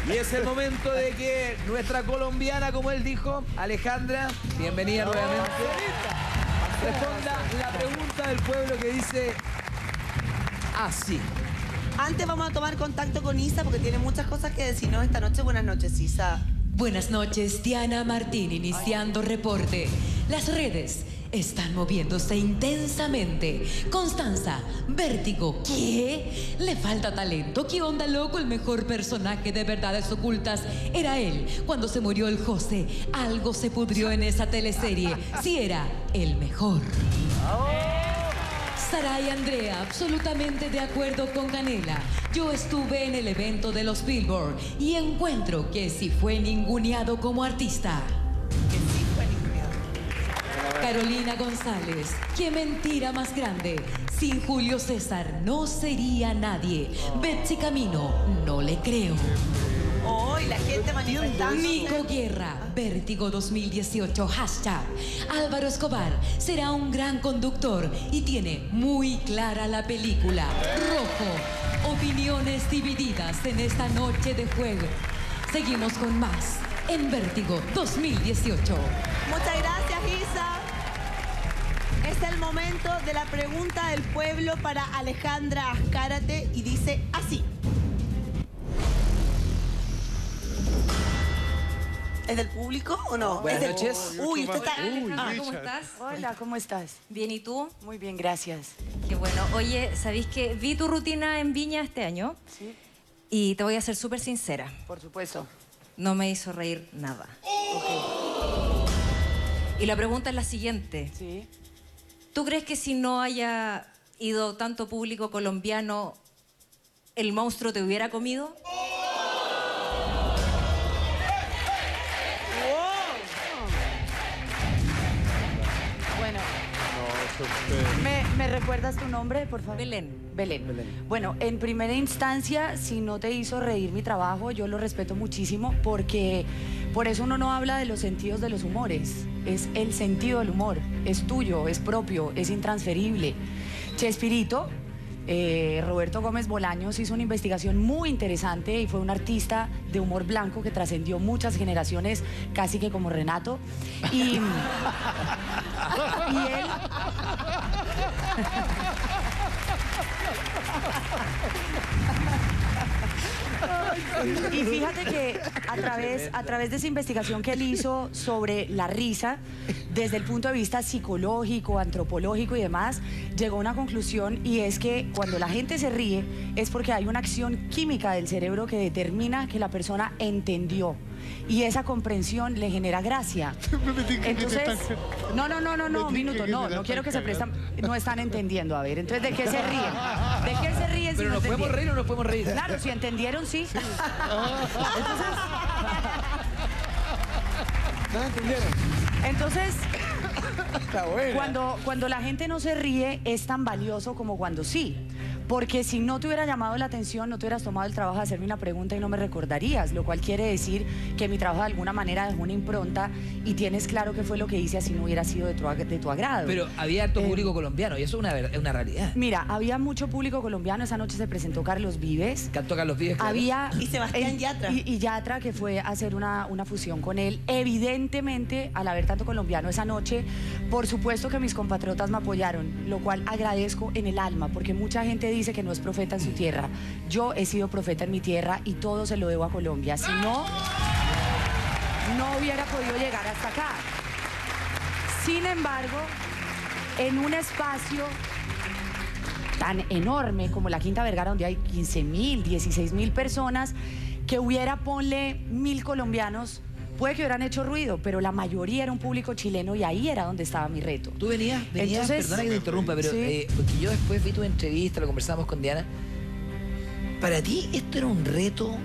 Y es el momento de que nuestra colombiana, como él dijo, Alejandra, bienvenida nuevamente, responda la pregunta del pueblo que dice así. Antes vamos a tomar contacto con Isa porque tiene muchas cosas que decirnos esta noche. Buenas noches, Isa. Buenas noches, Diana Martín, iniciando reporte. Las redes están moviéndose intensamente. Constanza, Vértigo, ¿qué? ¿Le falta talento? ¿Qué onda, loco? El mejor personaje de Verdades Ocultas era él. Cuando se murió el José, algo se pudrió en esa teleserie. Sí era el mejor. Sara y Andrea, absolutamente de acuerdo con Canela. Yo estuve en el evento de los Billboard y encuentro que sí fue ninguneado como artista. Carolina González, qué mentira más grande. Sin Julio César no sería nadie. Betsy Camino, no le creo. Hoy la gente manifestando. Nico Guerra, Vértigo 2018, hashtag. Álvaro Escobar será un gran conductor y tiene muy clara la película. Rojo, opiniones divididas en esta noche de juego. Seguimos con más en Vértigo 2018. Muchas gracias, Isa. Es el momento de la pregunta del pueblo para Alejandra Azcárate y dice así. ¿Es del público o no? Buenas ¿Es noches. Uy, usted está... ¿Cómo estás? Hola, ¿cómo estás? Bien, ¿y tú? Muy bien, gracias. Qué bueno. Oye, ¿sabéis que vi tu rutina en Viña este año? Sí, Y te voy a ser súper sincera. por supuesto. No me hizo reír nada. Ok, Y la pregunta es la siguiente. sí. ¿Tú crees que si no haya ido tanto público colombiano, el monstruo te hubiera comido? Bueno, ¿me recuerdas tu nombre, por favor? Belén. Belén. Bueno, en primera instancia, si no te hizo reír mi trabajo, yo lo respeto muchísimo porque por eso uno no habla de los sentidos de los humores. Es el sentido del humor. Es tuyo, es propio, es intransferible. Chespirito, Roberto Gómez Bolaños hizo una investigación muy interesante y fue un artista de humor blanco que trascendió muchas generaciones, casi que como Renato. Y él... Y fíjate que a través de esa investigación que él hizo sobre la risa, desde el punto de vista psicológico, antropológico y demás, llegó a una conclusión y es que cuando la gente se ríe es porque hay una acción química del cerebro que determina que la persona entendió. Y esa comprensión le genera gracia. Entonces, no, un minuto, no quiero que se prestan, no están entendiendo, a ver, entonces, ¿de qué se ríen? ¿De qué se ríen si ¿Pero no nos podemos entendieron? reír o no nos podemos reír? Claro, si entendieron, sí. Entonces, Está bueno. cuando la gente no se ríe es tan valioso como cuando sí. Porque si no te hubiera llamado la atención, no te hubieras tomado el trabajo de hacerme una pregunta y no me recordarías, lo cual quiere decir que mi trabajo de alguna manera dejó una impronta y tienes claro qué fue lo que hice así no hubiera sido de tu agrado. Pero había harto público colombiano y eso es una realidad. Mira, había mucho público colombiano, esa noche se presentó Carlos Vives. Cantó Carlos Vives. Claro. Había... Y Sebastián Yatra. Y Yatra, que fue a hacer una fusión con él. Evidentemente, al haber tanto colombiano esa noche, por supuesto que mis compatriotas me apoyaron, lo cual agradezco en el alma, porque mucha gente dice que no es profeta en su tierra. Yo he sido profeta en mi tierra y todo se lo debo a Colombia. Si no, no hubiera podido llegar hasta acá. Sin embargo, en un espacio tan enorme como la Quinta Vergara, donde hay 15.000, 16.000 personas, que hubiera, ponle, 1.000 colombianos, puede que hubieran hecho ruido, pero la mayoría era un público chileno y ahí era donde estaba mi reto. Tú venías, Entonces, perdona que te interrumpa, pero sí. porque yo después vi tu entrevista, lo conversamos con Diana. Para ti esto era un reto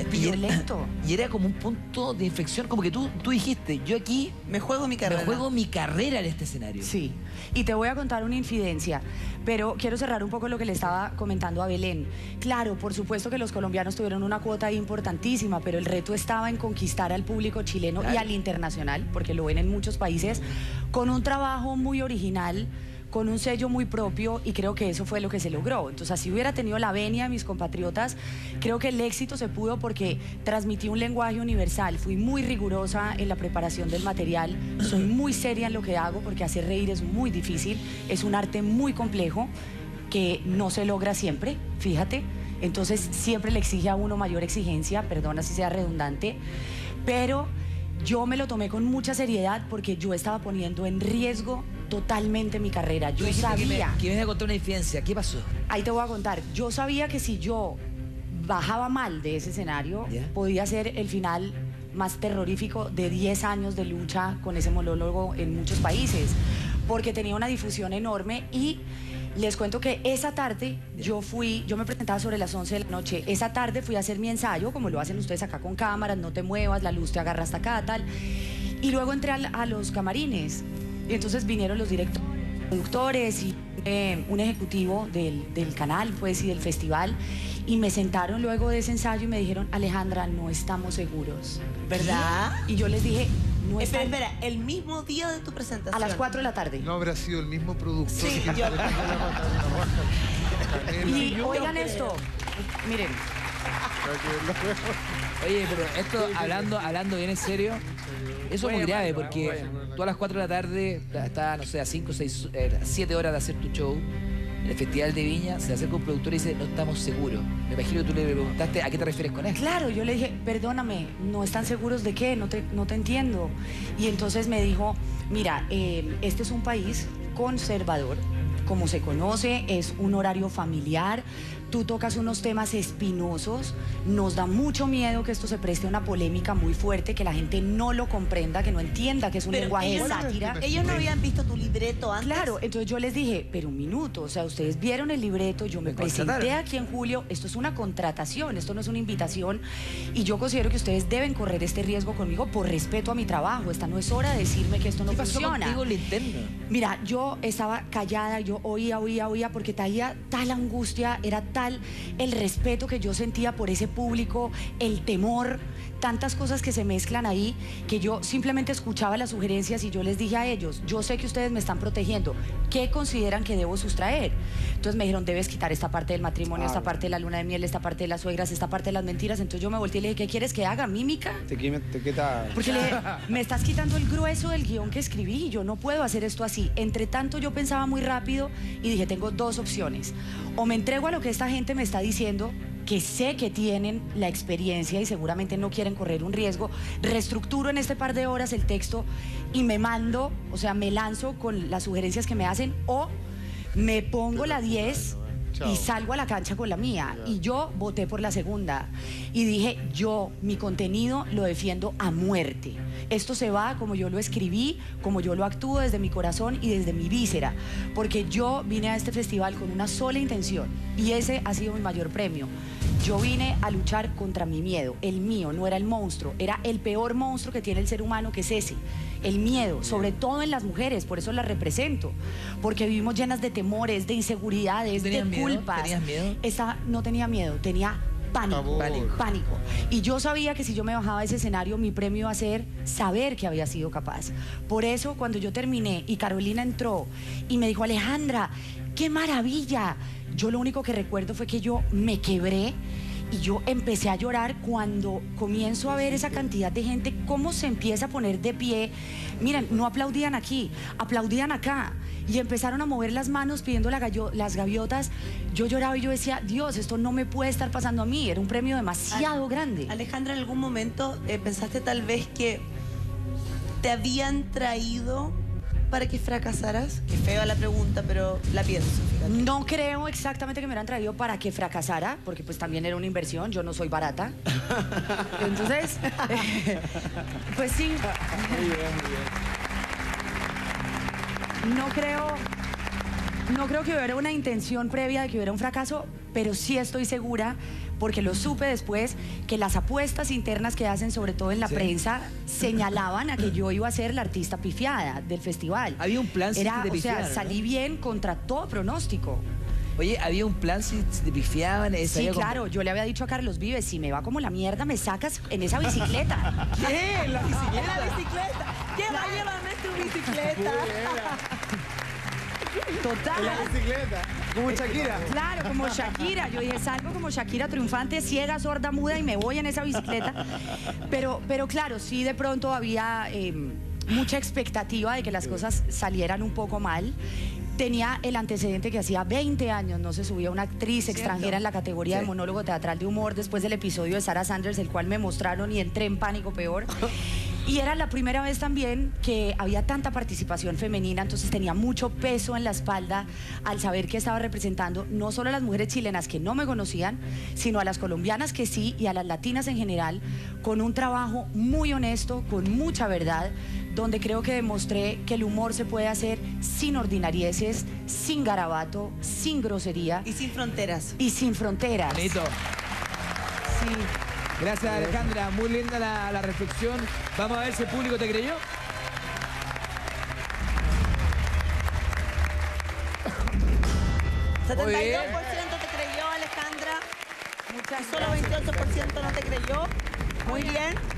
Violento. Y era como un punto de inflexión, como que tú dijiste, yo aquí Me juego mi carrera. me juego mi carrera en este escenario. Sí, y te voy a contar una infidencia, pero quiero cerrar un poco lo que le estaba comentando a Belén. Claro, por supuesto que los colombianos tuvieron una cuota ahí importantísima, pero el reto estaba en conquistar al público chileno y al internacional, porque lo ven en muchos países, con un trabajo muy original, con un sello muy propio y creo que eso fue lo que se logró. Entonces, si hubiera tenido la venia de mis compatriotas, creo que el éxito se pudo porque transmití un lenguaje universal, fui muy rigurosa en la preparación del material, soy muy seria en lo que hago porque hacer reír es muy difícil, es un arte muy complejo que no se logra siempre, fíjate, entonces siempre le exige a uno mayor exigencia, perdona si sea redundante, pero yo me lo tomé con mucha seriedad porque yo estaba poniendo en riesgo totalmente mi carrera. Yo sabía... Que me ibas a contar una infidencia. ¿Qué pasó? Ahí te voy a contar. Yo sabía que si yo bajaba mal de ese escenario, podía ser el final más terrorífico de 10 años de lucha con ese monólogo en muchos países, porque tenía una difusión enorme y les cuento que esa tarde yo me presentaba sobre las 11 de la noche, esa tarde fui a hacer mi ensayo, como lo hacen ustedes acá con cámaras, no te muevas, la luz te agarra hasta acá, tal, y luego entré a los camarines, y entonces vinieron los directores, productores y un ejecutivo del canal, pues, y del festival, y me sentaron luego de ese ensayo y me dijeron, Alejandra, no estamos seguros, ¿verdad? Y yo les dije, no están... Espera, el mismo día de tu presentación. A las 4 de la tarde. No habrá sido el mismo productor. Sí, que yo... Y oigan esto, miren. Oye, pero esto, hablando bien en serio, eso es muy grave porque tú a las 4 de la tarde estás, no sé, a 5, 6, 7 horas de hacer tu show en el Festival de Viña, se acerca un productor y dice, no estamos seguros. Me imagino que tú le preguntaste, ¿a qué te refieres con eso? Claro, yo le dije, perdóname, ¿no están seguros de qué? No te entiendo. Y entonces me dijo, mira, este es un país conservador, como se conoce, es un horario familiar, tú tocas unos temas espinosos, nos da mucho miedo que esto se preste a una polémica muy fuerte, que la gente no lo comprenda, que no entienda que es un lenguaje de sátira. Ellos no habían visto tu libreto antes. Claro, entonces yo les dije, pero un minuto, o sea, ustedes vieron el libreto, yo me presenté aquí en julio, esto es una contratación, esto no es una invitación, y yo considero que ustedes deben correr este riesgo conmigo por respeto a mi trabajo, esta no es hora de decirme que esto no funciona. ¿Qué pasó contigo, Linterno? Mira, yo estaba callada, yo oía, porque traía tal angustia, era tal el respeto que yo sentía por ese público, el temor, tantas cosas que se mezclan ahí, que yo simplemente escuchaba las sugerencias y yo les dije a ellos, yo sé que ustedes me están protegiendo, ¿qué consideran que debo sustraer? Entonces me dijeron, debes quitar esta parte del matrimonio, esta parte de la luna de miel, esta parte de las suegras, esta parte de las mentiras. Entonces yo me volteé y le dije, ¿qué quieres que haga? ¿Mímica? Te quita... Porque le dije, me estás quitando el grueso del guión que escribí y yo no puedo hacer esto así. Entre tanto yo pensaba muy rápido y dije, tengo dos opciones. O me entrego a lo que esta gente me está diciendo, que sé que tienen la experiencia y seguramente no quieren correr un riesgo, reestructuro en este par de horas el texto y me mando, o sea, me lanzo con las sugerencias que me hacen, o me pongo la 10 y salgo a la cancha con la mía. Y yo voté por la segunda y dije, mi contenido lo defiendo a muerte. Esto se va como yo lo escribí, como yo lo actúo desde mi corazón y desde mi víscera, porque yo vine a este festival con una sola intención y ese ha sido mi mayor premio. Yo vine a luchar contra mi miedo, el mío, no era el monstruo, era el peor monstruo que tiene el ser humano, que es ese, el miedo, sobre todo en las mujeres, por eso las represento, porque vivimos llenas de temores, de inseguridades, de culpas. ¿Tenías miedo? No tenía miedo, tenía pánico. Y yo sabía que si yo me bajaba de ese escenario, mi premio iba a ser saber que había sido capaz. Por eso, cuando yo terminé y Carolina entró y me dijo, Alejandra, ¡qué maravilla! Yo lo único que recuerdo fue que yo me quebré y yo empecé a llorar cuando comienzo a ver esa cantidad de gente, cómo se empieza a poner de pie. Miren, no aplaudían aquí, aplaudían acá. Y empezaron a mover las manos pidiendo las gaviotas. Yo lloraba y yo decía, Dios, esto no me puede estar pasando a mí. Era un premio demasiado grande. Alejandra, ¿en algún momento pensaste tal vez que te habían traído para que fracasaras? Qué fea la pregunta, pero la pienso, fíjate. No creo exactamente que me hubieran traído para que fracasara, porque pues también era una inversión, yo no soy barata. Entonces, pues sí. Muy bien. No creo que hubiera una intención previa de que hubiera un fracaso, pero sí estoy segura, porque lo supe después, que las apuestas internas que hacen, sobre todo en la prensa, señalaban a que yo iba a ser la artista pifiada del festival. Había un plan si te O pifiaban, sea, salí bien contra todo pronóstico. Oye, ¿había un plan si te pifiaban? Sí, claro, yo le había dicho a Carlos Vives, si me va como la mierda, me sacas en esa bicicleta. ¿Qué? ¿La bicicleta? ¡La bicicleta! Llévame tu bicicleta. Total. En la bicicleta, como Shakira. Claro, como Shakira. Yo dije, salgo como Shakira triunfante, ciega, sorda, muda y me voy en esa bicicleta. Pero claro, sí de pronto había mucha expectativa de que las cosas salieran un poco mal. Tenía el antecedente que hacía 20 años no se subía una actriz extranjera en la categoría de monólogo teatral de humor después del episodio de Sarah Sanders, el cual me mostraron y entré en pánico peor. Y era la primera vez también que había tanta participación femenina, entonces tenía mucho peso en la espalda al saber que estaba representando no solo a las mujeres chilenas que no me conocían, sino a las colombianas que sí y a las latinas en general, con un trabajo muy honesto, con mucha verdad, donde creo que demostré que el humor se puede hacer sin ordinarieces, sin garabato, sin grosería. Y sin fronteras. Y sin fronteras. Bonito. Sí. Gracias, Alejandra. Muy linda la reflexión. Vamos a ver si el público te creyó. ¿72% Muy bien. te creyó, Alejandra? Muchas Solo 28% no te creyó. Muy bien.